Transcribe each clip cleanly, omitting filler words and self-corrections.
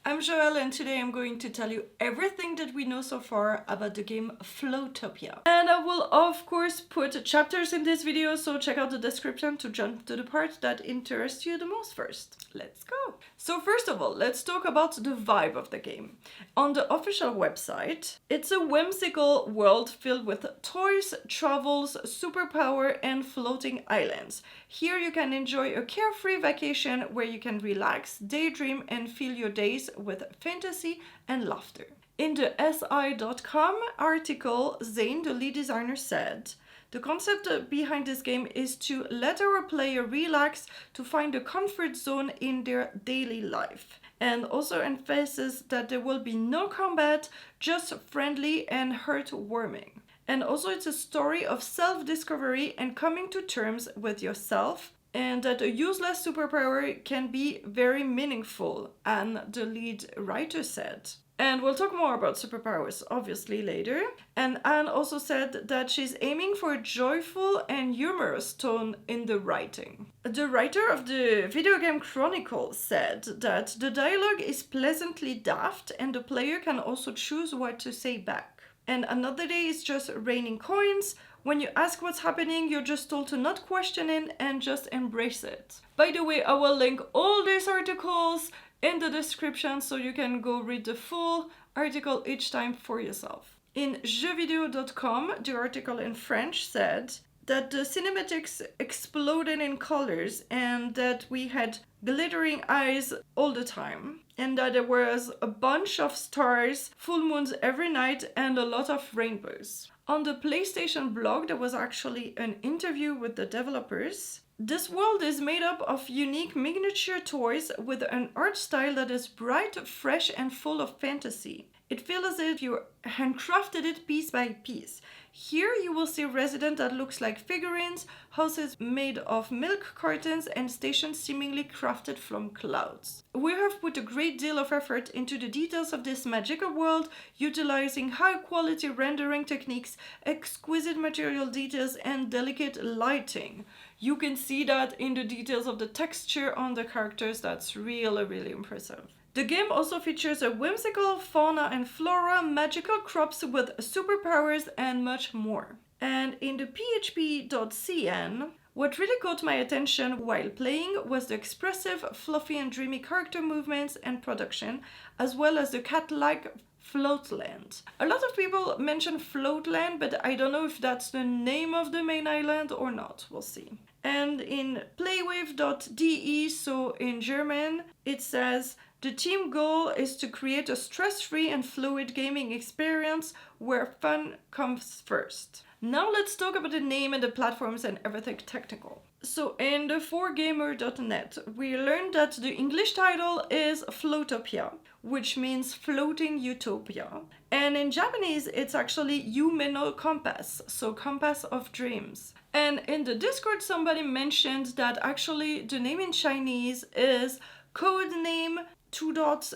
I'm Joëlle and today I'm going to tell you everything that we know so far about the game Floatopia. And I will of course put chapters in this video, so check out the description to jump to the part that interests you the most first. Let's go! So first of all, let's talk about the vibe of the game. On the official website, it's a whimsical world filled with toys, travels, superpower and floating islands. Here you can enjoy a carefree vacation where you can relax, daydream and fill your days with fantasy and laughter. In the SI.com article, Zane, the lead designer, said, "The concept behind this game is to let our player relax to find a comfort zone in their daily life." And also emphasizes that there will be no combat, just friendly and heartwarming. And also it's a story of self-discovery and coming to terms with yourself, and that a useless superpower can be very meaningful, and the lead writer said. And we'll talk more about superpowers obviously later. And Anne also said that she's aiming for a joyful and humorous tone in the writing. The writer of the Video Game Chronicle said that the dialogue is pleasantly daft and the player can also choose what to say back. And another day is just raining coins. When you ask what's happening, you're just told to not question it and just embrace it. By the way, I will link all these articles in the description so you can go read the full article each time for yourself. In jeuxvideo.com, the article in French said that the cinematics exploded in colors and that we had glittering eyes all the time, and that there was a bunch of stars, full moons every night, and a lot of rainbows. On the PlayStation blog, there was actually an interview with the developers. This world is made up of unique miniature toys with an art style that is bright, fresh, and full of fantasy. It feels as if you handcrafted it piece by piece. Here you will see residents that looks like figurines, houses made of milk cartons, and stations seemingly crafted from clouds. We have put a great deal of effort into the details of this magical world, utilizing high-quality rendering techniques, exquisite material details, and delicate lighting. You can see that in the details of the texture on the characters. That's really impressive. The game also features a whimsical fauna and flora, magical crops with superpowers, and much more. And in the php.cn, what really caught my attention while playing was the expressive, fluffy and dreamy character movements and production, as well as the cat-like Floatland. A lot of people mention Floatland, but I don't know if that's the name of the main island or not. We'll see. And in playwave.de, so in German, it says, "The team goal is to create a stress-free and fluid gaming experience where fun comes first." Now let's talk about the name and the platforms and everything technical. So in the 4gamer.net, we learned that the English title is Floatopia, which means floating utopia. And in Japanese, it's actually Yume no Compass, so compass of dreams. And in the Discord, somebody mentioned that actually the name in Chinese is codename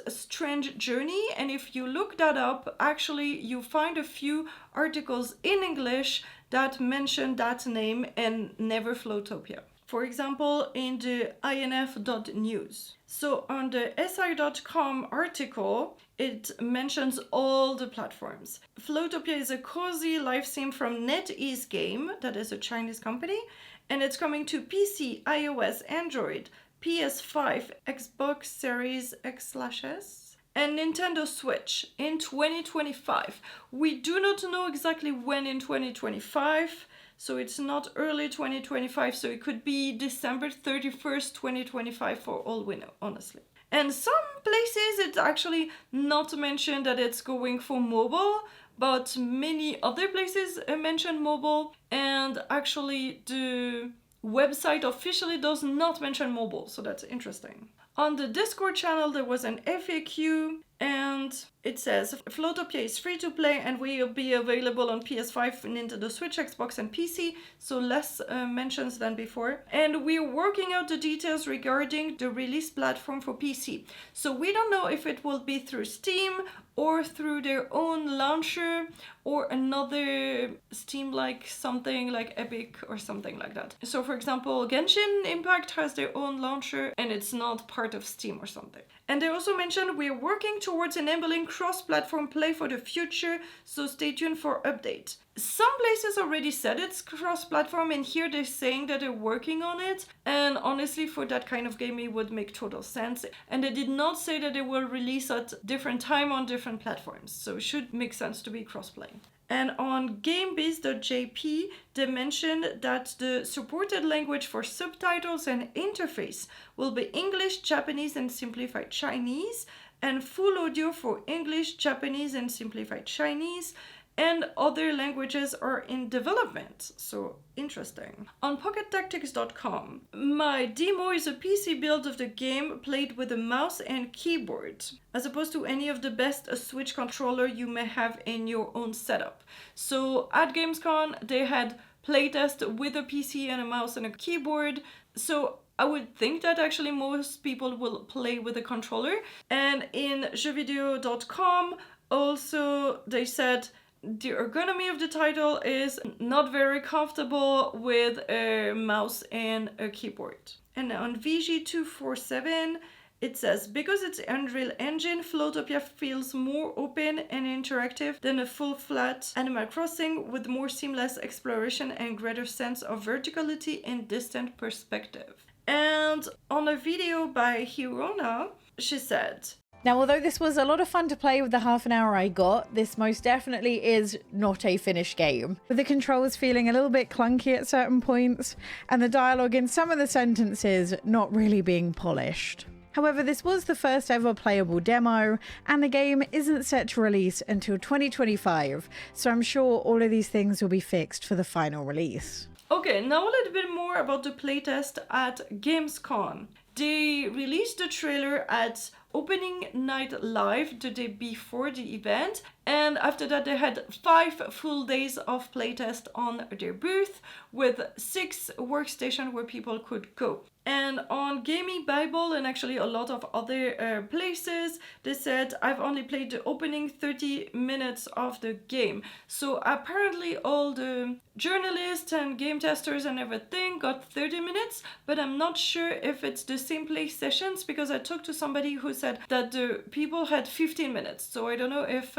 Strange Journey, and if you look that up, actually you find a few articles in English that mention that name and never Floatopia. For example, in the inf.news. So on the si.com article, it mentions all the platforms. Floatopia is a cozy life sim from NetEase Game, that is a Chinese company, and it's coming to PC, iOS, Android, PS5, Xbox Series X/S, and Nintendo Switch in 2025. We do not know exactly when in 2025, so it's not early 2025, so it could be December 31st, 2025 for all we know, honestly. And some places it's actually not mentioned that it's going for mobile, but many other places mention mobile, and actually the website officially does not mention mobile, so that's interesting. On the Discord channel, there was an FAQ And it says, Floatopia is free to play and will be available on PS5, Nintendo Switch, Xbox and PC, so less mentions than before. And we're working out the details regarding the release platform for PC. So we don't know if it will be through Steam or through their own launcher or another Steam-like something like Epic or something like that. So for example, Genshin Impact has their own launcher and it's not part of Steam or something. And they also mentioned we're working towards enabling cross-platform play for the future, so stay tuned for update. Some places already said it's cross-platform, and here they're saying that they're working on it. And honestly, for that kind of game, it would make total sense. And they did not say that they will release at different time on different platforms, so it should make sense to be cross-play. And on GameBiz.jp, they mentioned that the supported language for subtitles and interface will be English, Japanese, and simplified Chinese, and full audio for English, Japanese, and simplified Chinese, and other languages are in development. So interesting. On PocketTactics.com, my demo is a PC build of the game played with a mouse and keyboard, as opposed to any of the best Switch controller you may have in your own setup. So at Gamescom, they had playtest with a PC and a mouse and a keyboard. So I would think that actually most people will play with a controller. And in jeuxvideo.com, also they said the ergonomy of the title is not very comfortable with a mouse and a keyboard. And on VG247, it says, because it's Unreal Engine, Floatopia feels more open and interactive than a full-flat Animal Crossing, with more seamless exploration and greater sense of verticality and distant perspective. And on a video by Hirona, she said, now, although this was a lot of fun to play with the half an hour I got, this most definitely is not a finished game, with the controls feeling a little bit clunky at certain points, and the dialogue in some of the sentences not really being polished. However, this was the first ever playable demo, and the game isn't set to release until 2025, so I'm sure all of these things will be fixed for the final release. Okay, now a little bit more about the playtest at Gamescom. They released the trailer at opening night live the day before the event, and after that they had 5 full days of playtest on their booth with 6 workstations where people could go. And on Gaming Bible and actually a lot of other places, they said, I've only played the opening 30 minutes of the game. So apparently all the journalists and game testers and everything got 30 minutes, but I'm not sure if it's the same play sessions, because I talked to somebody who said that the people had 15 minutes. So I don't know if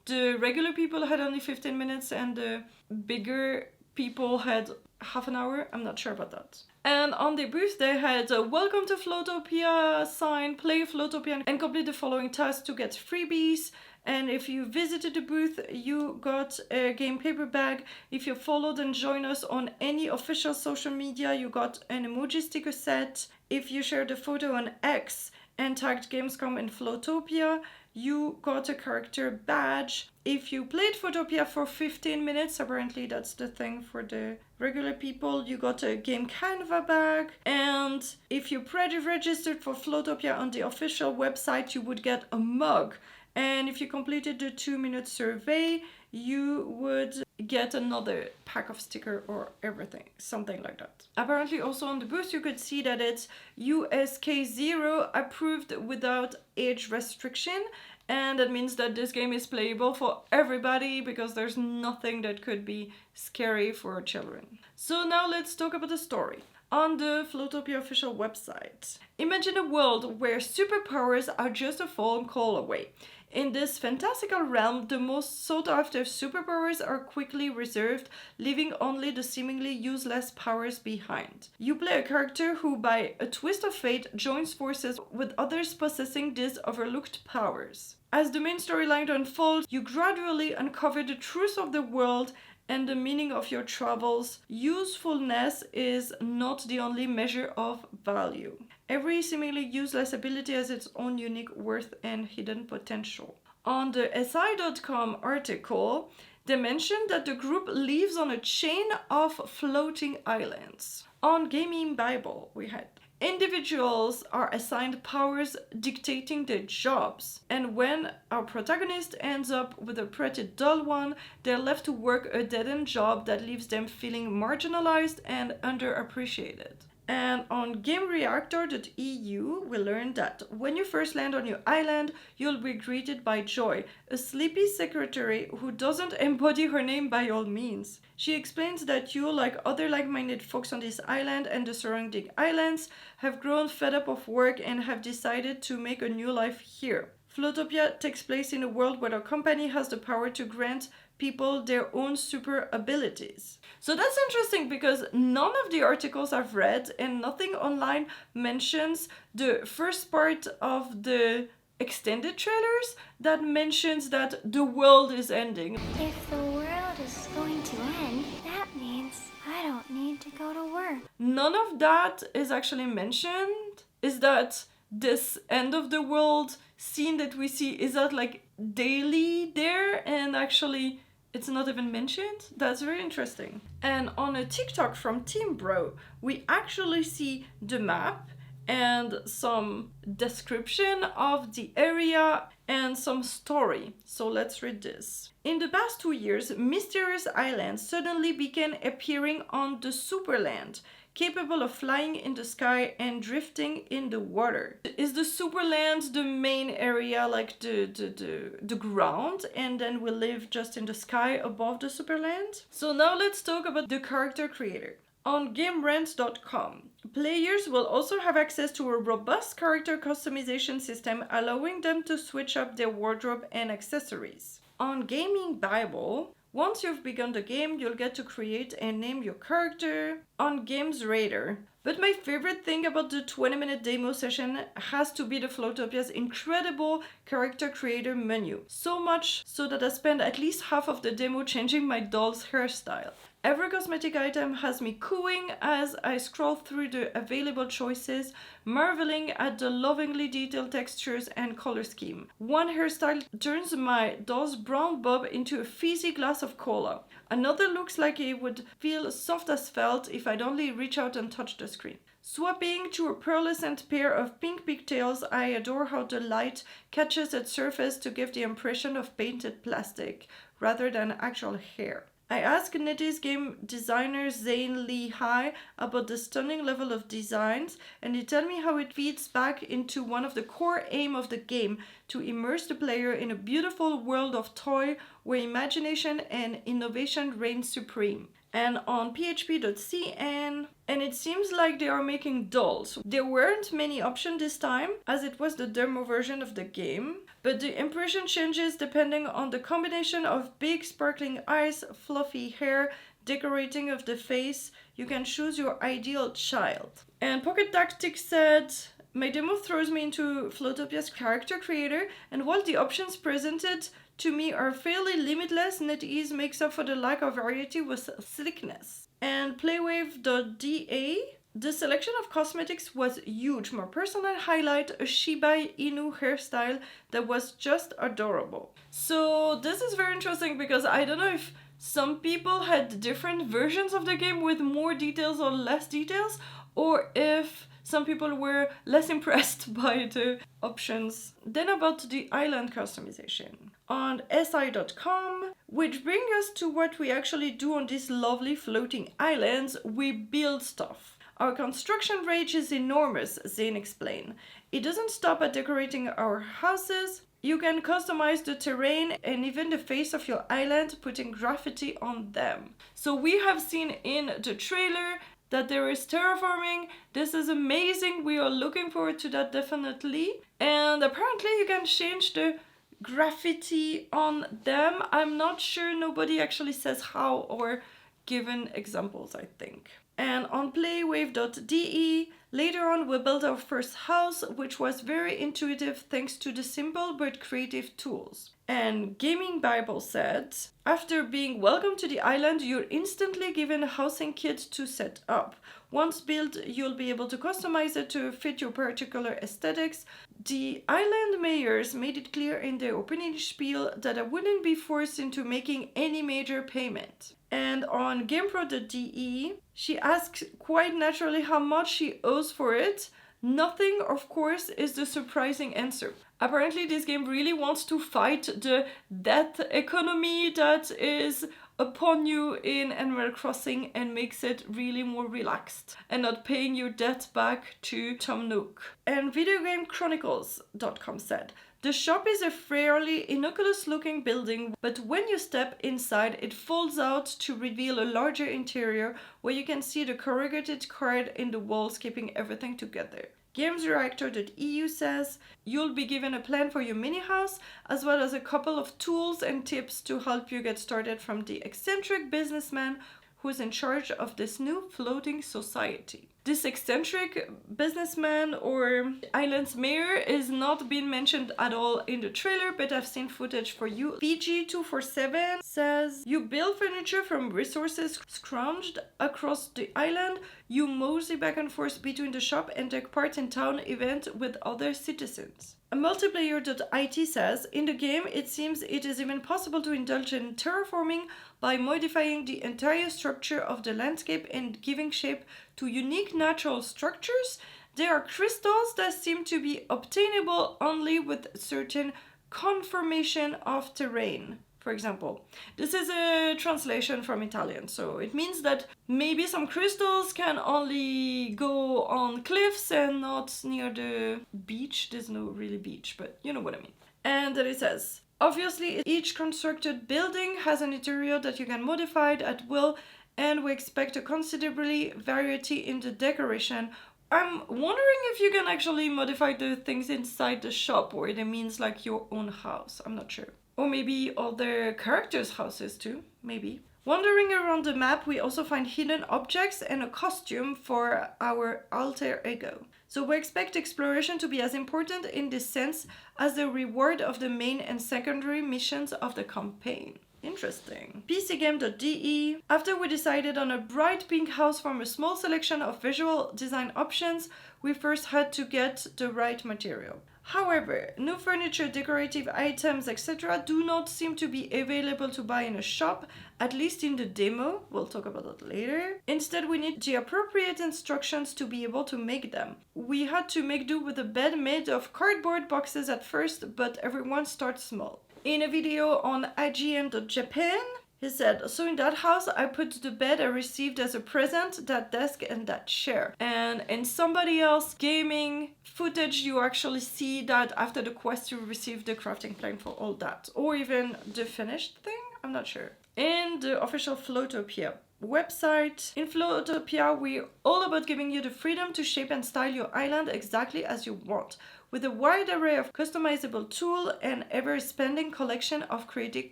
the regular people had only 15 minutes and the bigger people had half an hour. I'm not sure about that. And on the booth they had a welcome to Floatopia sign, play Floatopia and complete the following tasks to get freebies. And if you visited the booth, you got a game paper bag. If you followed and joined us on any official social media, you got an emoji sticker set. If you shared a photo on X and tagged Gamescom and Floatopia, you got a character badge. If you played Floatopia for 15 minutes, apparently that's the thing for the regular people, you got a game Canva bag. And if you pre-registered for Floatopia on the official website, you would get a mug. And if you completed the 2-minute survey, you would get another pack of sticker or everything, something like that. Apparently also on the booth you could see that it's USK 0 approved without age restriction, and that means that this game is playable for everybody because there's nothing that could be scary for children. So now let's talk about the story. On the Floatopia official website, imagine a world where superpowers are just a phone call away. In this fantastical realm, the most sought-after superpowers are quickly reserved, leaving only the seemingly useless powers behind. You play a character who, by a twist of fate, joins forces with others possessing these overlooked powers. As the main storyline unfolds, you gradually uncover the truth of the world and the meaning of your travels. Usefulness is not the only measure of value. Every seemingly useless ability has its own unique worth and hidden potential. On the SI.com article, they mentioned that the group lives on a chain of floating islands. On Gaming Bible, we had Individuals are assigned powers dictating their jobs, and when our protagonist ends up with a pretty dull one, they're left to work a dead-end job that leaves them feeling marginalized and underappreciated. And on GameReactor.eu, we learned that when you first land on your island, you'll be greeted by Joy, a sleepy secretary who doesn't embody her name by all means. She explains that you, like other like-minded folks on this island and the surrounding islands, have grown fed up of work and have decided to make a new life here. Floatopia takes place in a world where a company has the power to grant people their own super abilities. So that's interesting because none of the articles I've read and nothing online mentions the first part of the extended trailers that mentions that the world is ending. If the world is going to end, that means I don't need to go to work. None of that is actually mentioned. Is that this end of the world scene that we see, is that like daily there and actually it's not even mentioned? That's very interesting. And on a TikTok from Team Bro, we actually see the map and some description of the area and some story. So let's read this. In the past 2 years, mysterious islands suddenly began appearing on the Superland, capable of flying in the sky and drifting in the water. Is the Superland the main area, like the ground, and then we live just in the sky above the Superland? So now let's talk about the character creator. On GameRant.com, players will also have access to a robust character customization system, allowing them to switch up their wardrobe and accessories. On Gaming Bible, once you've begun the game, you'll get to create and name your character. On Games Radar. But my favorite thing about the 20-minute demo session has to be the Floatopia's incredible character creator menu. So much so that I spent at least half of the demo changing my doll's hairstyle. Every cosmetic item has me cooing as I scroll through the available choices, marveling at the lovingly detailed textures and color scheme. One hairstyle turns my doll's brown bob into a fizzy glass of cola. Another looks like it would feel soft as felt if I'd only reach out and touch the screen. Swapping to a pearlescent pair of pink pigtails, I adore how the light catches its surface to give the impression of painted plastic rather than actual hair. I asked NetEase game designer Zane Lee High about the stunning level of designs, and he told me how it feeds back into one of the core aim of the game, to immerse the player in a beautiful world of toy where imagination and innovation reign supreme. And on php.cn, and it seems like they are making dolls. There weren't many options this time, as it was the demo version of the game, but the impression changes depending on the combination of big sparkling eyes, fluffy hair, decorating of the face. You can choose your ideal child. And Pocket Tactics said, my demo throws me into Floatopia's character creator, and while the options presented to me are fairly limitless, NetEase makes up for the lack of variety with slickness. And Playwave.da, the selection of cosmetics was huge. My personal highlight, a Shiba Inu hairstyle that was just adorable. So this is very interesting because I don't know if some people had different versions of the game with more details or less details, or if some people were less impressed by the options. Then about the island customization. On si.com, which brings us to what we actually do on these lovely floating islands, we build stuff. Our construction rate is enormous, Zane explained. It doesn't stop at decorating our houses. You can customize the terrain and even the face of your island, putting graffiti on them. So we have seen in the trailer that there is terraforming. This is amazing. We are looking forward to that definitely. And apparently you can change the graffiti on them. I'm not sure, nobody actually says how or given examples, I think. And on playwave.de, later on we built our first house, which was very intuitive thanks to the simple but creative tools. And Gaming Bible said, after being welcomed to the island, you're instantly given a housing kit to set up. Once built, you'll be able to customize it to fit your particular aesthetics. The island mayors made it clear in their opening spiel that I wouldn't be forced into making any major payment. And on GamePro.de, she asks quite naturally how much she owes for it. Nothing, of course, is the surprising answer. Apparently, this game really wants to fight the debt economy that is upon you in Animal Crossing and makes it really more relaxed and not paying your debt back to Tom Nook. And VideoGameChronicles.com said, the shop is a fairly innocuous looking building, but when you step inside, it folds out to reveal a larger interior where you can see the corrugated card in the walls keeping everything together. GamesReactor.eu says, you'll be given a plan for your mini house, as well as a couple of tools and tips to help you get started from the eccentric businessman who's in charge of this new floating society. This eccentric businessman or island's mayor is not being mentioned at all in the trailer, but I've seen footage for you. VG247 says, you build furniture from resources scrounged across the island, you mosey back and forth between the shop and take part in town event with other citizens. A multiplayer.it says, in the game it seems it is even possible to indulge in terraforming by modifying the entire structure of the landscape and giving shape to unique natural structures. There are crystals that seem to be obtainable only with certain conformation of terrain. For example, this is a translation from Italian, so it means that maybe some crystals can only go on cliffs and not near the beach. There's no really beach, but you know what I mean. And then it says, obviously each constructed building has an interior that you can modify at will, and we expect a considerably variety in the decoration. I'm wondering if you can actually modify the things inside the shop, or it means like your own house. I'm not sure. Or maybe other characters' houses too, maybe. Wandering around the map, we also find hidden objects and a costume for our alter ego. So we expect exploration to be as important in this sense as the reward of the main and secondary missions of the campaign. Interesting. PCGame.de. After we decided on a bright pink house from a small selection of visual design options, we first had to get the right material. However, new furniture, decorative items, etc. do not seem to be available to buy in a shop, at least in the demo. We'll talk about that later. Instead, we need the appropriate instructions to be able to make them. We had to make do with a bed made of cardboard boxes at first, but everyone starts small. In a video on IGN.Japan, he said, so in that house, I put the bed I received as a present, that desk and that chair. And in somebody else gaming footage, you actually see that after the quest, you receive the crafting plan for all that. Or even the finished thing, I'm not sure. In the official Floatopia website, in Floatopia, we're all about giving you the freedom to shape and style your island exactly as you want. With a wide array of customizable tools and ever-expanding collection of creative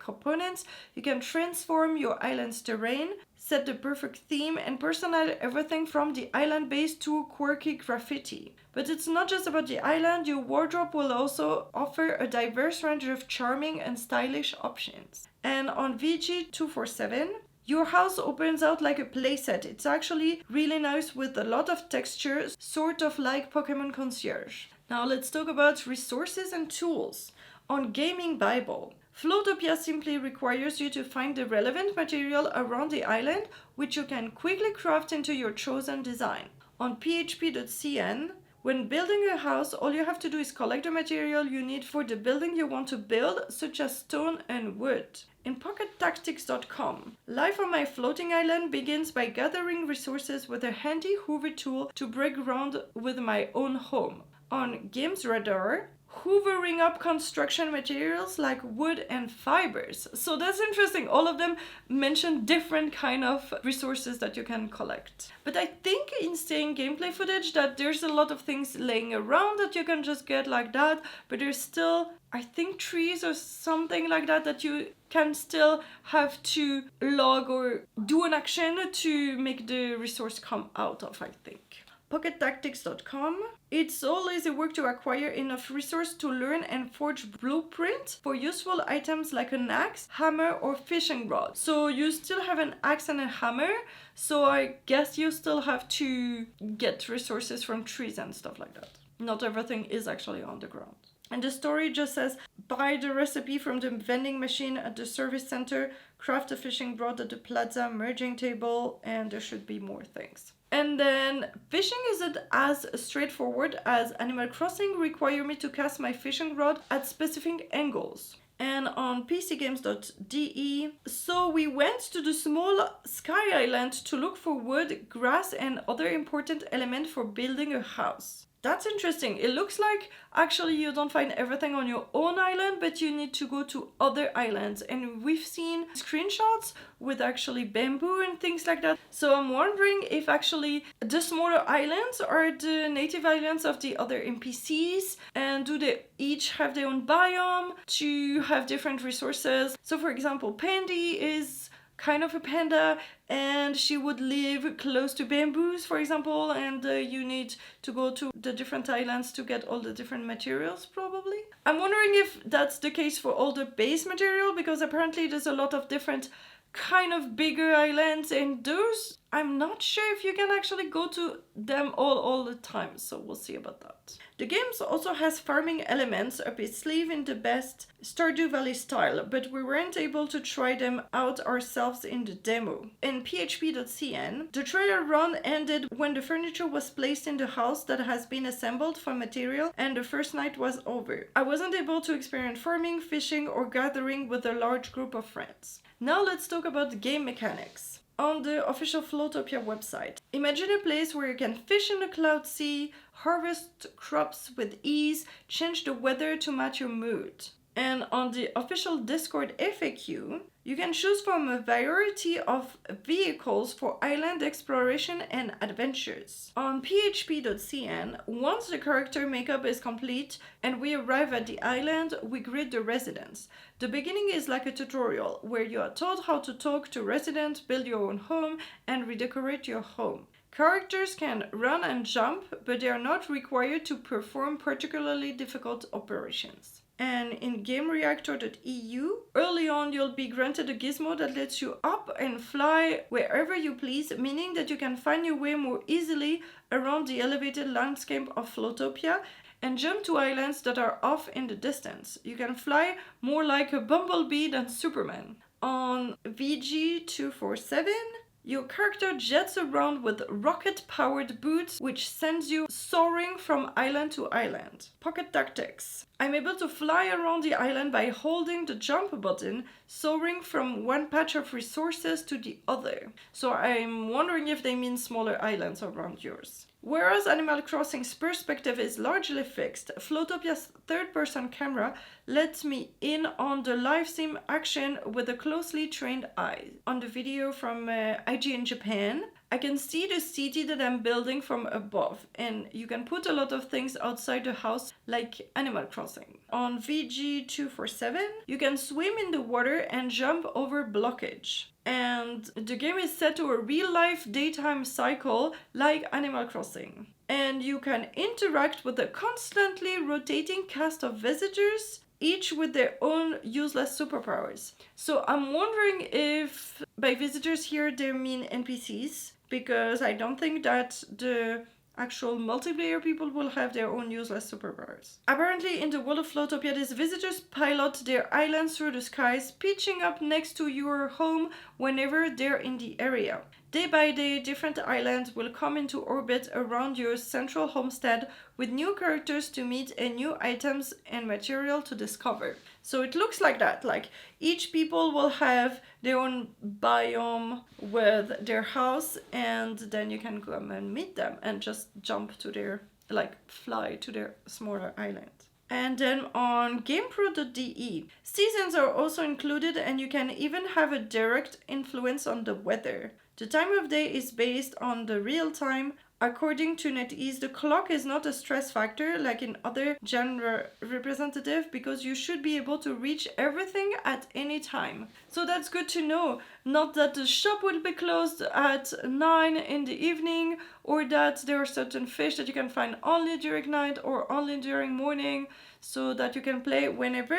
components, you can transform your island's terrain, set the perfect theme, and personalize everything from the island base to quirky graffiti. But it's not just about the island, your wardrobe will also offer a diverse range of charming and stylish options. And on VG247, your house opens out like a playset. It's actually really nice with a lot of texture, sort of like Pokemon Concierge. Now let's talk about resources and tools. On Gaming Bible, Floatopia simply requires you to find the relevant material around the island, which you can quickly craft into your chosen design. On php.cn, when building a house, all you have to do is collect the material you need for the building you want to build, such as stone and wood. In PocketTactics.com, life on my floating island begins by gathering resources with a handy hoover tool to break ground with my own home. On Games Radar, hoovering up construction materials like wood and fibers. So that's interesting. All of them mention different kind of resources that you can collect. But I think in seeing gameplay footage that there's a lot of things laying around that you can just get like that, but there's still, I think, trees or something like that that you can still have to log or do an action to make the resource come out of, I think. PocketTactics.com. It's always a work to acquire enough resource to learn and forge blueprints for useful items like an axe, hammer, or fishing rod. So you still have an axe and a hammer, so I guess you still have to get resources from trees and stuff like that. Not everything is actually on the ground. And the story just says, buy the recipe from the vending machine at the service center, craft a fishing rod at the plaza merging table, and there should be more things. And then fishing isn't as straightforward as Animal Crossing require me to cast my fishing rod at specific angles. And on pcgames.de, so we went to the small sky island to look for wood, grass, and other important elements for building a house. That's interesting. It looks like actually you don't find everything on your own island, but you need to go to other islands. And we've seen screenshots with actually bamboo and things like that. So I'm wondering if actually the smaller islands are the native islands of the other NPCs, and do they each have their own biome to have different resources. So for example, Pandy is kind of a panda and she would live close to bamboos, for example, and you need to go to the different islands to get all the different materials probably. I'm wondering if that's the case for all the base material, because apparently there's a lot of different kind of bigger islands, and those I'm not sure if you can actually go to them all the time, so we'll see about that. The game also has farming elements up its sleeve in the best Stardew Valley style, but we weren't able to try them out ourselves in the demo. In php.cn, the trial run ended when the furniture was placed in the house that has been assembled from material and the first night was over. I wasn't able to experience farming, fishing, or gathering with a large group of friends. Now let's talk about the game mechanics. On the official Floatopia website, imagine a place where you can fish in the cloud sea, harvest crops with ease, change the weather to match your mood. And on the official Discord FAQ, you can choose from a variety of vehicles for island exploration and adventures. On php.cn, once the character makeup is complete and we arrive at the island, we greet the residents. The beginning is like a tutorial where you are taught how to talk to residents, build your own home, and redecorate your home. Characters can run and jump, but they are not required to perform particularly difficult operations. And in gamereactor.eu, early on you'll be granted a gizmo that lets you up and fly wherever you please, meaning that you can find your way more easily around the elevated landscape of Floatopia and jump to islands that are off in the distance. You can fly more like a bumblebee than Superman. On VG247, your character jets around with rocket-powered boots, which sends you soaring from island to island. Pocket Tactics. I'm able to fly around the island by holding the jump button, soaring from one patch of resources to the other. So I'm wondering if they mean smaller islands around yours. Whereas Animal Crossing's perspective is largely fixed, Flowtopia's third-person camera lets me in on the live sim action with a closely trained eye. On the video from IGN Japan, I can see the city that I'm building from above, and you can put a lot of things outside the house like Animal Crossing. On VG247, you can swim in the water and jump over blockage. And the game is set to a real-life daytime cycle like Animal Crossing. And you can interact with a constantly rotating cast of visitors, each with their own useless superpowers. So I'm wondering if by visitors here they mean NPCs, because I don't think that the actual multiplayer people will have their own useless superpowers. Apparently in the world of Floatopia, these visitors pilot their islands through the skies, pitching up next to your home whenever they're in the area. Day by day, different islands will come into orbit around your central homestead with new characters to meet and new items and material to discover. So it looks like that, like each people will have their own biome with their house, and then you can go and meet them and just jump to their, like fly to their smaller island. And then on GamePro.de, seasons are also included, and you can even have a direct influence on the weather. The time of day is based on the real time. According to NetEase, the clock is not a stress factor like in other genre representative, because you should be able to reach everything at any time. So that's good to know. Not that the shop will be closed at 9 in the evening, or that there are certain fish that you can find only during night or only during morning, so that you can play whenever.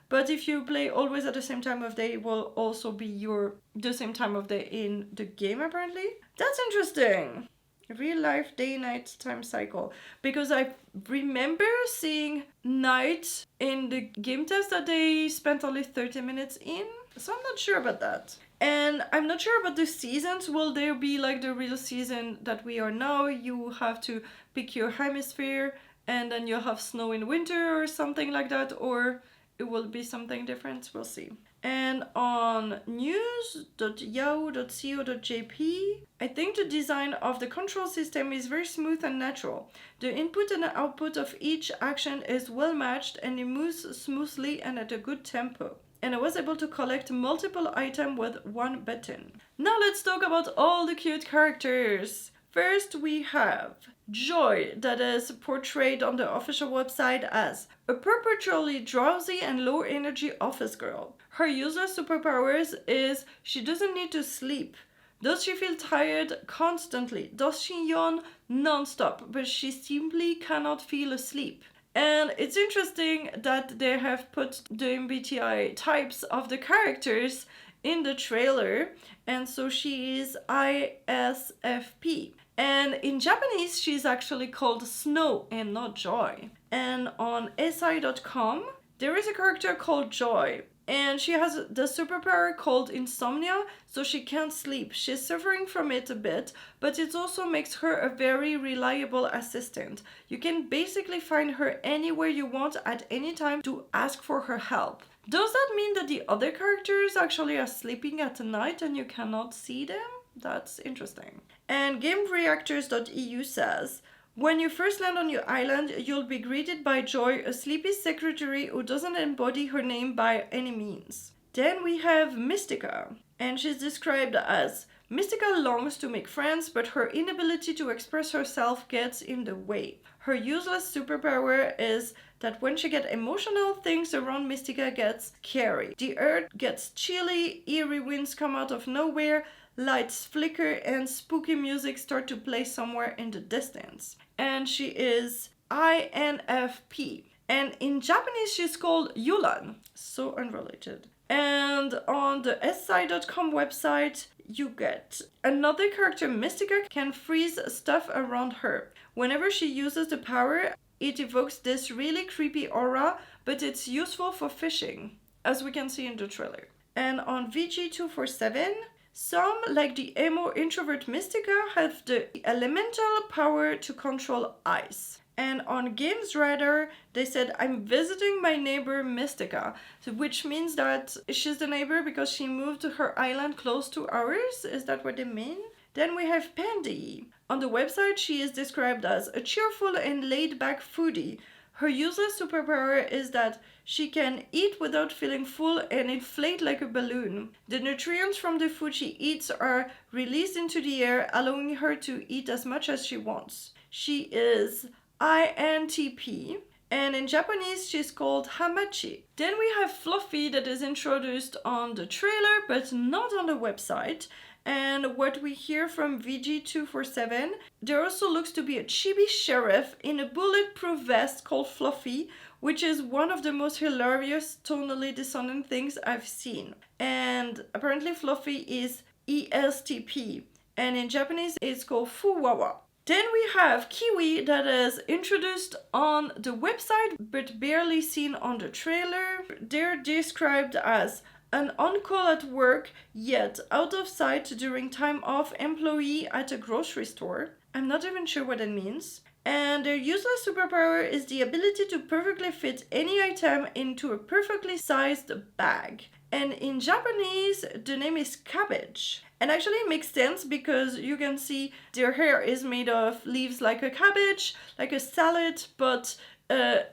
But if you play always at the same time of day, it will also be the same time of day in the game apparently. That's interesting. Real life day-night time cycle. Because I remember seeing night in the game test that they spent only 30 minutes in. So I'm not sure about that. And I'm not sure about the seasons. Will there be like the real season that we are now? You have to pick your hemisphere and then you'll have snow in winter or something like that. Or it will be something different. We'll see. And on news.yahoo.co.jp, I think the design of the control system is very smooth and natural. The input and the output of each action is well matched and it moves smoothly and at a good tempo. And I was able to collect multiple items with one button. Now let's talk about all the cute characters. First we have Joy, that is portrayed on the official website as a perpetually drowsy and low energy office girl. Her useless superpowers is she doesn't need to sleep. Does she feel tired constantly? Does she yawn non-stop? But she simply cannot feel asleep. And it's interesting that they have put the MBTI types of the characters in the trailer. And so she is ISFP. And in Japanese, she's actually called Snow and not Joy. And on SI.com, there is a character called Joy. And she has the superpower called insomnia, so she can't sleep. She's suffering from it a bit, but it also makes her a very reliable assistant. You can basically find her anywhere you want at any time to ask for her help. Does that mean that the other characters actually are sleeping at night and you cannot see them? That's interesting. And GameReactors.eu says, when you first land on your island, you'll be greeted by Joy, a sleepy secretary who doesn't embody her name by any means. Then we have Mystica, and she's described as, Mystica longs to make friends, but her inability to express herself gets in the way. Her useless superpower is that when she gets emotional, things around Mystica get scary. The earth gets chilly, eerie winds come out of nowhere, lights flicker, and spooky music start to play somewhere in the distance. And she is INFP. And in Japanese, she's called Yulan. So unrelated. And on the SI.com website, you get another character, Mystica, can freeze stuff around her. Whenever she uses the power, it evokes this really creepy aura, but it's useful for fishing, as we can see in the trailer. And on VG247, some, like the emo introvert Mystica, have the elemental power to control ice. And on Games Radar, they said, I'm visiting my neighbor Mystica, which means that she's the neighbor because she moved to her island close to ours. Is that what they mean? Then we have Pandy. On the website, she is described as a cheerful and laid-back foodie. Her useless superpower is that she can eat without feeling full and inflate like a balloon. The nutrients from the food she eats are released into the air, allowing her to eat as much as she wants. She is INTP, and in Japanese she's called Hamachi. Then we have Fluffy that is introduced on the trailer but not on the website. And what we hear from VG247, there also looks to be a chibi sheriff in a bulletproof vest called Fluffy, which is one of the most hilarious, tonally dissonant things I've seen. And apparently Fluffy is ESTP, and in Japanese it's called Fuwawa. Then we have Kiwi that is introduced on the website but barely seen on the trailer. They're described as an on-call at work, yet out of sight during time off employee at a grocery store. I'm not even sure what that means. And their useless superpower is the ability to perfectly fit any item into a perfectly sized bag. And in Japanese, the name is Cabbage. And actually it makes sense because you can see their hair is made of leaves like a cabbage, like a salad, but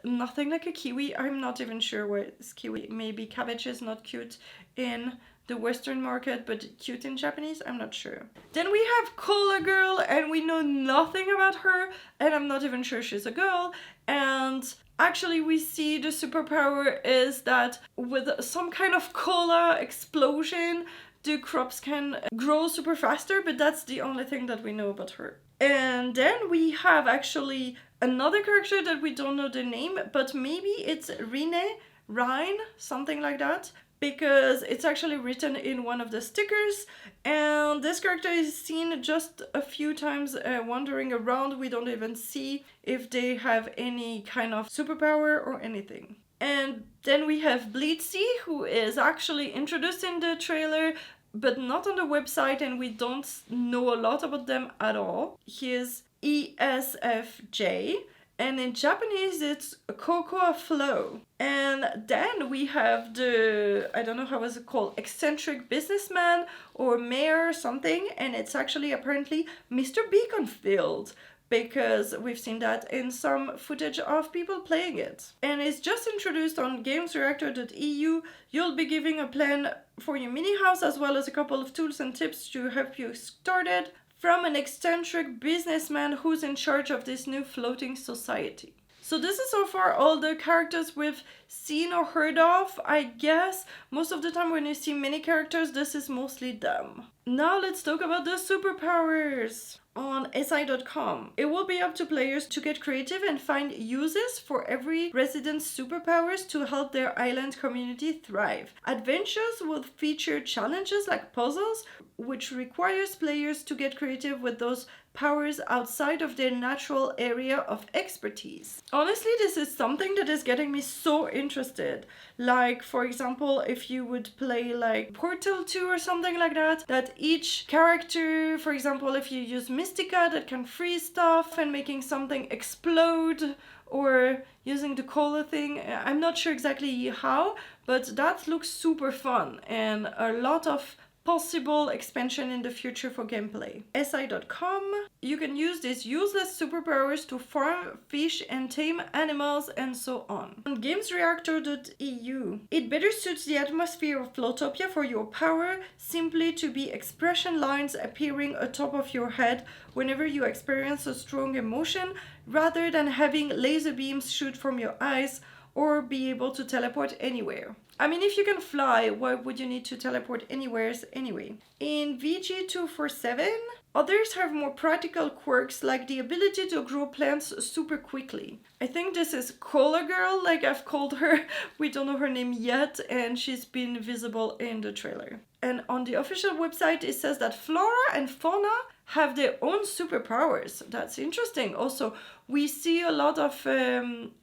nothing like a kiwi. I'm not even sure what is kiwi. Maybe cabbage is not cute in the Western market, but cute in Japanese? I'm not sure. Then we have Cola Girl, and we know nothing about her, and I'm not even sure she's a girl. And actually we see the superpower is that with some kind of cola explosion, the crops can grow super faster, but that's the only thing that we know about her. And then we have actually another character that we don't know the name, but maybe it's Rine Rhine, something like that, because it's actually written in one of the stickers, and this character is seen just a few times wandering around. We don't even see if they have any kind of superpower or anything. And then we have Bleedsy, who is actually introduced in the trailer, but not on the website, and we don't know a lot about them at all. He is ESFJ, and in Japanese it's Cocoa Flow. And then we have the, I don't know how is it called, eccentric businessman or mayor or something, and it's actually apparently Mr. Beaconfield, because we've seen that in some footage of people playing it. And it's just introduced on gamesreactor.eu. You'll be giving a plan for your mini house as well as a couple of tools and tips to help you started from an eccentric businessman who's in charge of this new floating society. So this is so far all the characters we've seen or heard of. I guess most of the time when you see many characters, this is mostly them. Now let's talk about the superpowers. On si.com, it will be up to players to get creative and find uses for every resident's superpowers to help their island community thrive. Adventures will feature challenges like puzzles, which requires players to get creative with those powers outside of their natural area of expertise. Honestly, this is something that is getting me so interested. Like, for example, if you would play like Portal 2 or something like that, that each character, for example, if you use Mystica that can freeze stuff and making something explode, or using the cola thing, I'm not sure exactly how, but that looks super fun and a lot of possible expansion in the future for gameplay. si.com, you can use these useless superpowers to farm, fish and tame animals and so on. On gamesreactor.eu, it better suits the atmosphere of Floatopia for your power simply to be expression lines appearing atop of your head whenever you experience a strong emotion, rather than having laser beams shoot from your eyes or be able to teleport anywhere. I mean, if you can fly, why would you need to teleport anywhere anyway? In VG247, others have more practical quirks like the ability to grow plants super quickly. I think this is Cola Girl, like I've called her. We don't know her name yet, and she's been visible in the trailer. And on the official website, it says that flora and fauna have their own superpowers. That's interesting. Also, we see a lot of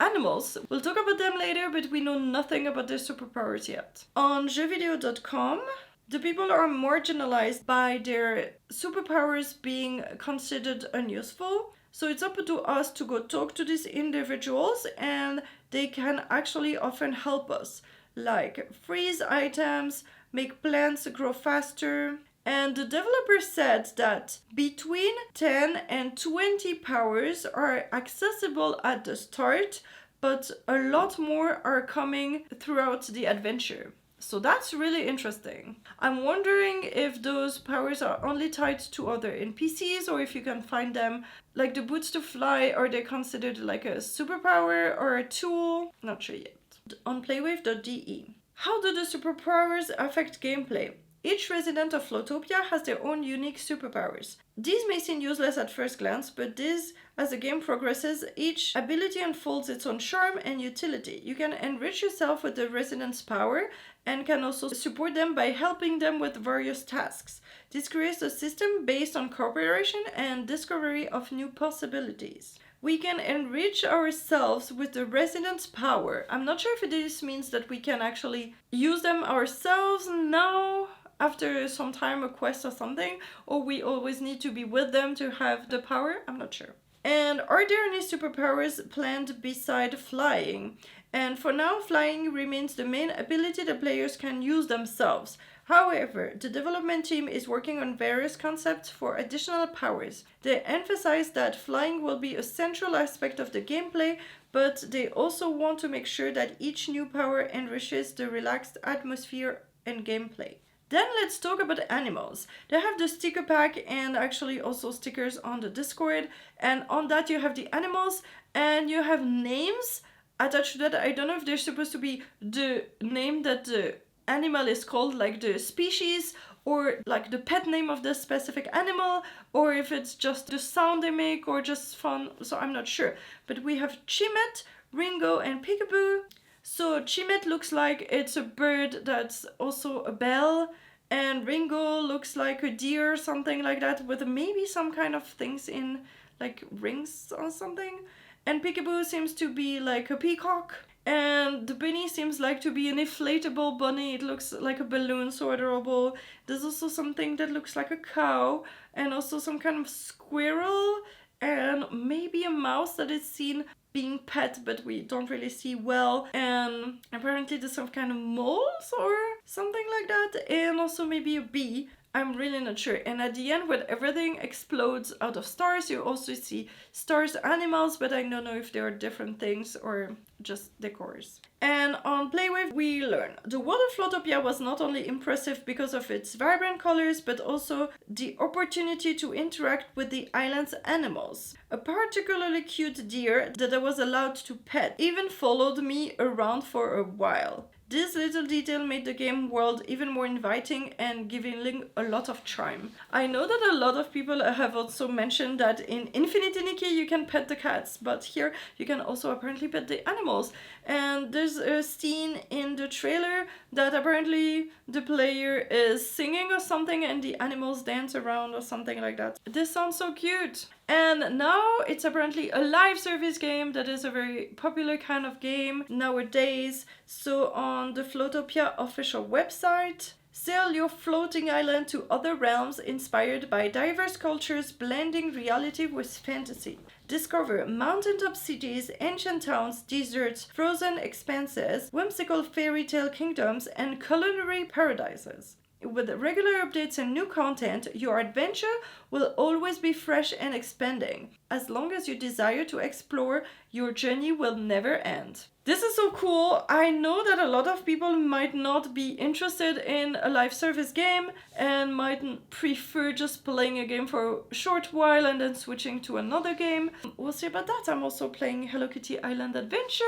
animals. We'll talk about them later, but we know nothing about their superpowers yet. On jeuxvideo.com, the people are marginalized by their superpowers being considered unuseful. So it's up to us to go talk to these individuals, and they can actually often help us, like freeze items, make plants grow faster. And the developer said that between 10 and 20 powers are accessible at the start, but a lot more are coming throughout the adventure. So that's really interesting. I'm wondering if those powers are only tied to other NPCs, or if you can find them, like the boots to fly, are they considered like a superpower or a tool? Not sure yet. On playwave.de. How do the superpowers affect gameplay? Each resident of Floatopia has their own unique superpowers. These may seem useless at first glance, but as the game progresses, each ability unfolds its own charm and utility. You can enrich yourself with the resident's power and can also support them by helping them with various tasks. This creates a system based on cooperation and discovery of new possibilities. We can enrich ourselves with the resident's power. I'm not sure if this means that we can actually use them ourselves now, after some time, a quest or something, or we always need to be with them to have the power. I'm not sure. And are there any superpowers planned beside flying? And for now, flying remains the main ability the players can use themselves. However, the development team is working on various concepts for additional powers. They emphasize that flying will be a central aspect of the gameplay, but they also want to make sure that each new power enriches the relaxed atmosphere and gameplay. Then let's talk about animals. They have the sticker pack and actually also stickers on the Discord. And on that you have the animals and you have names attached to that. I don't know if they're supposed to be the name that the animal is called, like the species, or like the pet name of the specific animal, or if it's just the sound they make or just fun. So I'm not sure. But we have Chimet, Ringo and Peekaboo. So Chimet looks like it's a bird that's also a bell, and Ringo looks like a deer, something like that, with maybe some kind of things in like rings or something. And Peekaboo seems to be like a peacock. And the bunny seems like to be an inflatable bunny. It looks like a balloon, so adorable. There's also something that looks like a cow, and also some kind of squirrel, and maybe a mouse that is seen being pet, but we don't really see well. And apparently there's some kind of moles or something like that, and also maybe a bee. I'm really not sure. And at the end, when everything explodes out of stars, you also see stars animals, but I don't know if they are different things or just decors. And on Playwave, we learn the world of Floatopia was not only impressive because of its vibrant colors, but also the opportunity to interact with the island's animals. A particularly cute deer that I was allowed to pet even followed me around for a while. This little detail made the game world even more inviting and giving a lot of charm. I know that a lot of people have also mentioned that in Infinity Nikki you can pet the cats, but here you can also apparently pet the animals. And there's a scene in the trailer that apparently the player is singing or something and the animals dance around or something like that. This sounds so cute. And now it's apparently a live service game that is a very popular kind of game nowadays. So on the Floatopia official website, sail your floating island to other realms inspired by diverse cultures blending reality with fantasy. Discover mountaintop cities, ancient towns, deserts, frozen expanses, whimsical fairy tale kingdoms, and culinary paradises. With regular updates and new content, your adventure will always be fresh and expanding. As long as you desire to explore, your journey will never end. This is so cool. I know that a lot of people might not be interested in a live service game and might prefer just playing a game for a short while and then switching to another game. We'll see about that. I'm also playing Hello Kitty Island Adventure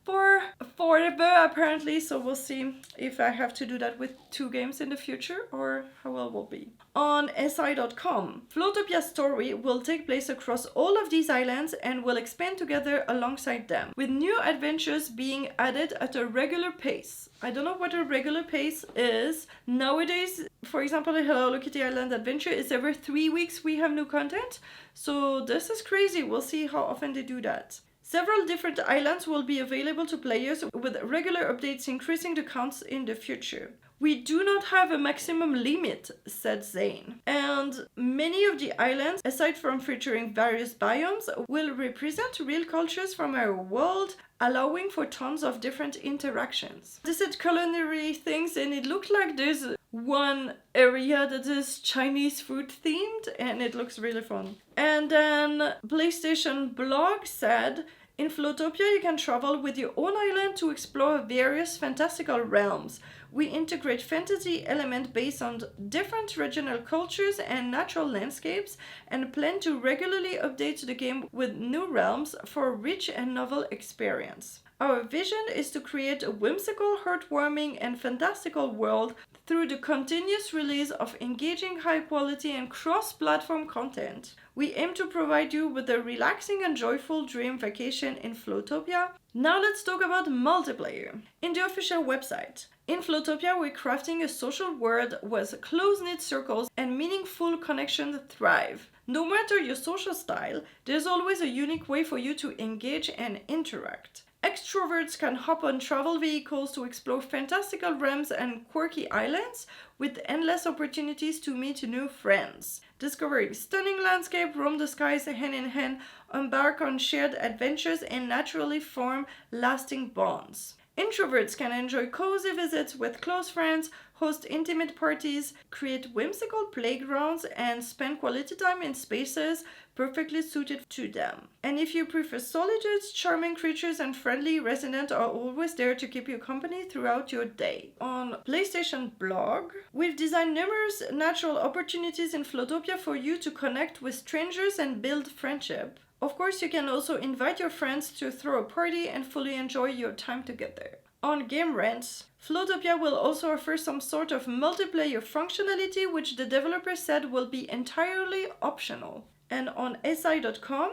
for forever apparently, so we'll see if I have to do that with 2 games in the future or how well it will be. On SI.com, Floatopia's story will take place across all of these islands and will expand together alongside them, with new adventures being added at a regular pace. I don't know what a regular pace is. Nowadays, for example, the Hello Kitty Island Adventure is every 3 weeks we have new content, so this is crazy. We'll see how often they do that. Several different islands will be available to players, with regular updates increasing the counts in the future. We do not have a maximum limit, said Zane. And many of the islands, aside from featuring various biomes, will represent real cultures from our world, allowing for tons of different interactions. They said culinary things, and it looked like there's one area that is Chinese food themed, and it looks really fun. And then PlayStation blog said, in Floatopia, you can travel with your own island to explore various fantastical realms. We integrate fantasy elements based on different regional cultures and natural landscapes, and plan to regularly update the game with new realms for a rich and novel experience. Our vision is to create a whimsical, heartwarming, and fantastical world through the continuous release of engaging, high-quality, and cross-platform content. We aim to provide you with a relaxing and joyful dream vacation in Floatopia. Now let's talk about multiplayer. In the official website, in Floatopia, we're crafting a social world where close-knit circles and meaningful connections thrive. No matter your social style, there's always a unique way for you to engage and interact. Extroverts can hop on travel vehicles to explore fantastical realms and quirky islands, with endless opportunities to meet new friends. Discover stunning landscape, roam the skies hand in hand, embark on shared adventures, and naturally form lasting bonds. Introverts can enjoy cozy visits with close friends, host intimate parties, create whimsical playgrounds, and spend quality time in spaces perfectly suited to them. And if you prefer solitude, charming creatures and friendly residents are always there to keep you company throughout your day. On PlayStation blog, we've designed numerous natural opportunities in Floatopia for you to connect with strangers and build friendship. Of course, you can also invite your friends to throw a party and fully enjoy your time together. On Game Rants, Floatopia will also offer some sort of multiplayer functionality, which the developer said will be entirely optional. And on SI.com,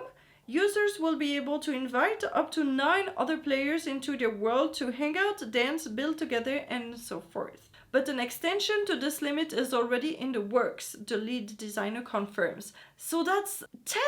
Users will be able to invite up to 9 other players into their world to hang out, dance, build together, and so forth. But an extension to this limit is already in the works, the lead designer confirms. So that's 10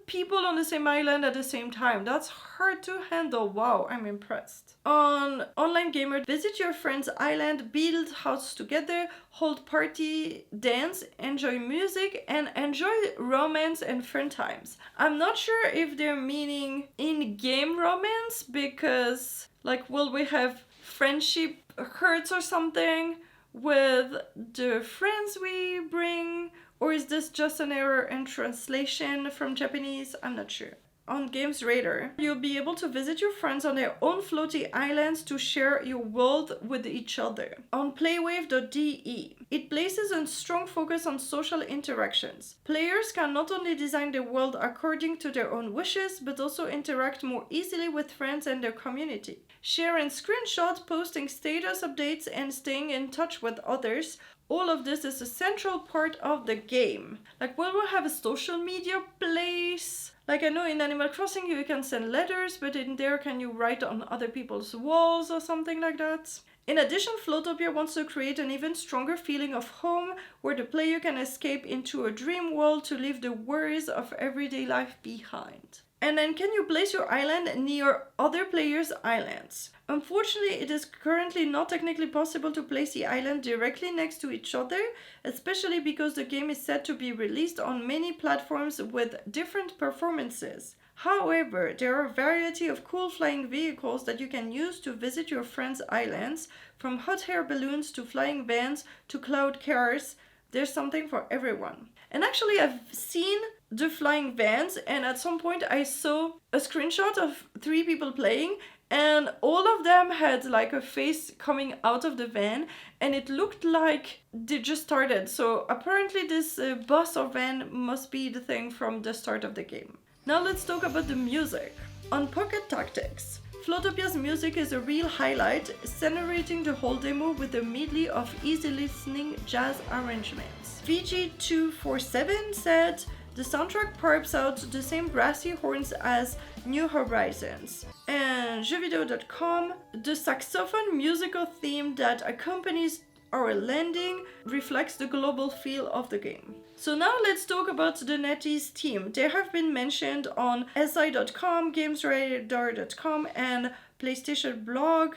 people on the same island at the same time. That's hard to handle. Wow, I'm impressed. On Online Gamer, visit your friend's island, build house together, hold party, dance, enjoy music, and enjoy romance and fun times. I'm not sure if they're meaning in-game romance because, like, will we have friendship hurts or something with the friends we bring, or is this just an error in translation from Japanese? I'm not sure. On Games Radar, you'll be able to visit your friends on their own floaty islands to share your world with each other. On playwave.de, it places a strong focus on social interactions. Players can not only design their world according to their own wishes, but also interact more easily with friends and their community. Sharing screenshots, posting status updates, and staying in touch with others. All of this is a central part of the game. Like, will we have a social media place? Like, I know in Animal Crossing you can send letters, but in there can you write on other people's walls or something like that? In addition, Floatopia wants to create an even stronger feeling of home, where the player can escape into a dream world to leave the worries of everyday life behind. And then, can you place your island near other players' islands? Unfortunately, it is currently not technically possible to place the island directly next to each other, especially because the game is set to be released on many platforms with different performances. However, there are a variety of cool flying vehicles that you can use to visit your friends' islands, from hot air balloons to flying vans to cloud cars. There's something for everyone. And actually, I've seen the flying vans, and at some point I saw a screenshot of 3 people playing, and all of them had like a face coming out of the van, and it looked like they just started. So apparently this bus or van must be the thing from the start of the game. Now let's talk about the music. On Pocket Tactics, Floatopia's music is a real highlight, celebrating the whole demo with a medley of easy listening jazz arrangements. VG247 said, the soundtrack pipes out the same brassy horns as New Horizons. And jeuxvideo.com, the saxophone musical theme that accompanies our landing reflects the global feel of the game. So now let's talk about the NetEase Team. They have been mentioned on SI.com, GamesRadar.com, and PlayStation blog,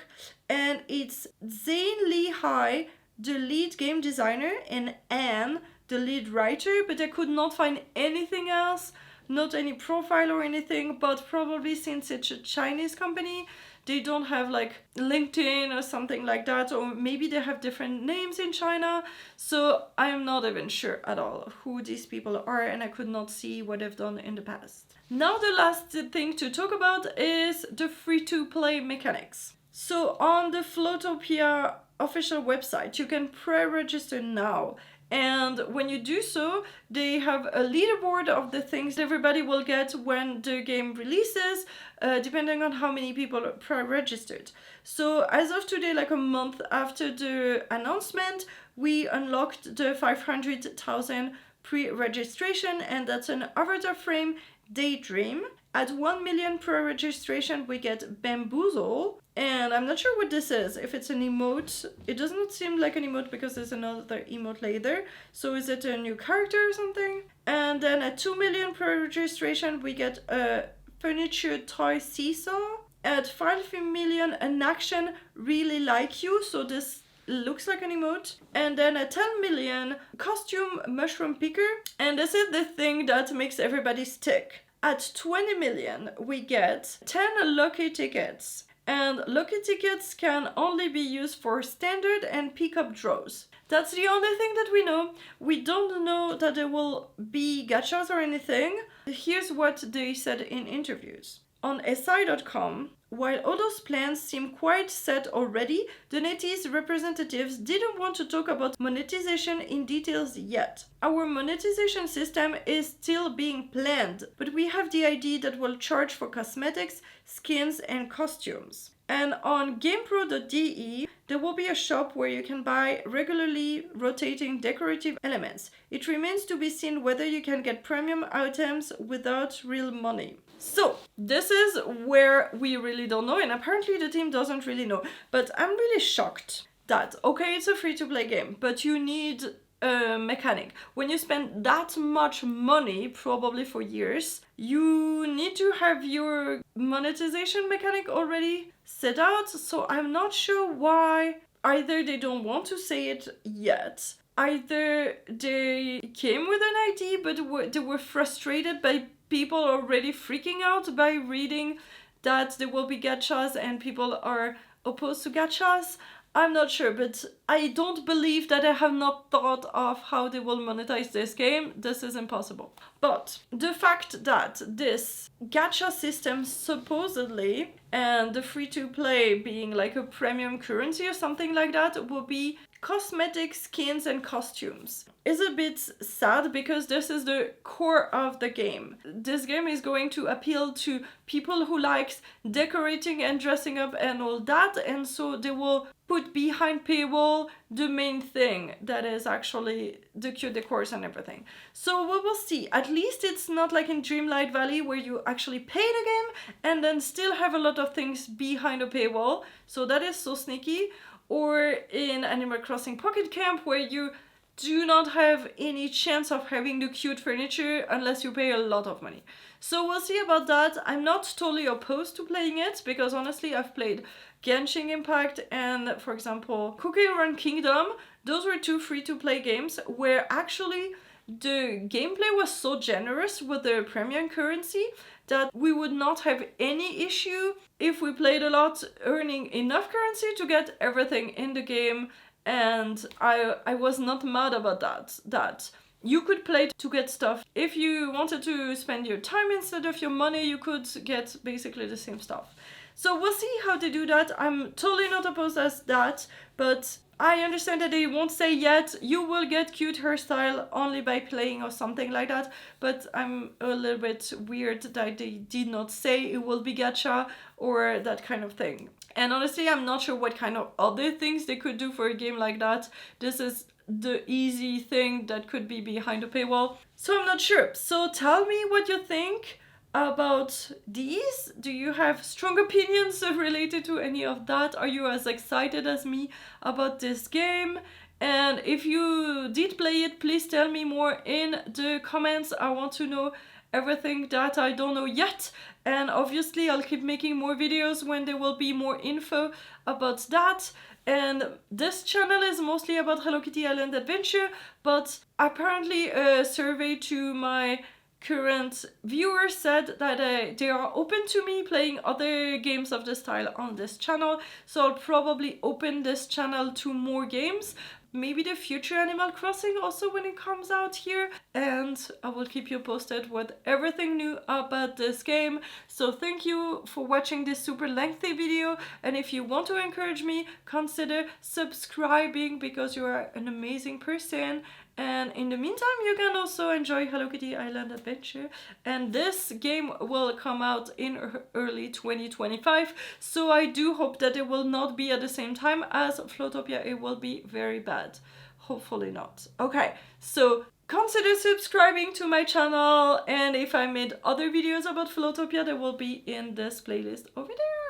and it's Zane Lehigh, the lead game designer, and Anne, the lead writer, but I could not find anything else, not any profile or anything, but probably since it's a Chinese company, they don't have like LinkedIn or something like that, or maybe they have different names in China, so I'm not even sure at all who these people are, and I could not see what they've done in the past. Now the last thing to talk about is the free-to-play mechanics. So on the Floatopia official website, you can pre-register now. And when you do so, they have a leaderboard of the things everybody will get when the game releases, depending on how many people are pre-registered. So as of today, like a month after the announcement, we unlocked the 500,000 pre-registration, and that's an avatar frame Daydream. At 1 million pre-registration, we get Bamboozle, and I'm not sure what this is. If it's an emote, it doesn't seem like an emote because there's another emote later. So is it a new character or something? And then at 2 million pre-registration, we get a furniture toy seesaw. At 5 million, an action Really Like You. So this looks like an emote. And then at 10 million, costume mushroom picker. And this is the thing that makes everybody stick. At 20 million, we get 10 lucky tickets. And lucky tickets can only be used for standard and pickup draws. That's the only thing that we know. We don't know that there will be gachas or anything. Here's what they said in interviews. On SI.com, while all those plans seem quite set already, the NetEase representatives didn't want to talk about monetization in details yet. Our monetization system is still being planned, but we have the idea that we'll charge for cosmetics, skins, and costumes. And on GamePro.de, there will be a shop where you can buy regularly rotating decorative elements. It remains to be seen whether you can get premium items without real money. So, this is where we really don't know, and apparently the team doesn't really know. But I'm really shocked that, okay, it's a free-to-play game, but you need a mechanic. When you spend that much money, probably for years, you need to have your monetization mechanic already set out. So I'm not sure why either they don't want to say it yet, either they came with an idea but they were frustrated by people already freaking out by reading that there will be gachas and people are opposed to gachas. I'm not sure, but I don't believe that I have not thought of how they will monetize this game. This is impossible. But the fact that this gacha system supposedly, and the free-to-play being like a premium currency or something like that, will be cosmetic, skins and costumes, is a bit sad because this is the core of the game. This game is going to appeal to people who likes decorating and dressing up and all that, and so they will put behind paywall the main thing that is actually the cute decors and everything. So we will see. At least it's not like in Dreamlight Valley where you actually pay the game and then still have a lot of things behind a paywall. So that is so sneaky. Or in Animal Crossing Pocket Camp where you do not have any chance of having the cute furniture unless you pay a lot of money. So we'll see about that. I'm not totally opposed to playing it because honestly I've played Genshin Impact and, for example, Cookie Run Kingdom. Those were two free-to-play games where actually the gameplay was so generous with the premium currency that we would not have any issue if we played a lot earning enough currency to get everything in the game, and I was not mad about that you could play to get stuff. If you wanted to spend your time instead of your money, you could get basically the same stuff. So we'll see how they do that. I'm totally not opposed as that, but I understand that they won't say yet, you will get cute hairstyle only by playing or something like that, but I'm a little bit weird that they did not say it will be gacha or that kind of thing. And honestly, I'm not sure what kind of other things they could do for a game like that. This is the easy thing that could be behind a paywall. So I'm not sure. So tell me what you think about these. Do you have strong opinions related to any of that? Are you as excited as me about this game? And if you did play it, please tell me more in the comments. I want to know everything that I don't know yet. And obviously I'll keep making more videos when there will be more info about that. And this channel is mostly about Hello Kitty Island Adventure, but apparently a survey to my current viewers said that they are open to me playing other games of this style on this channel, so I'll probably open this channel to more games. Maybe the future Animal Crossing also when it comes out here, and I will keep you posted with everything new about this game. So thank you for watching this super lengthy video, and if you want to encourage me, consider subscribing because you are an amazing person. And in the meantime, you can also enjoy Hello Kitty Island Adventure. And this game will come out in early 2025. So I do hope that it will not be at the same time as Floatopia. It will be very bad. Hopefully not. Okay, so consider subscribing to my channel. And if I made other videos about Floatopia, they will be in this playlist over there.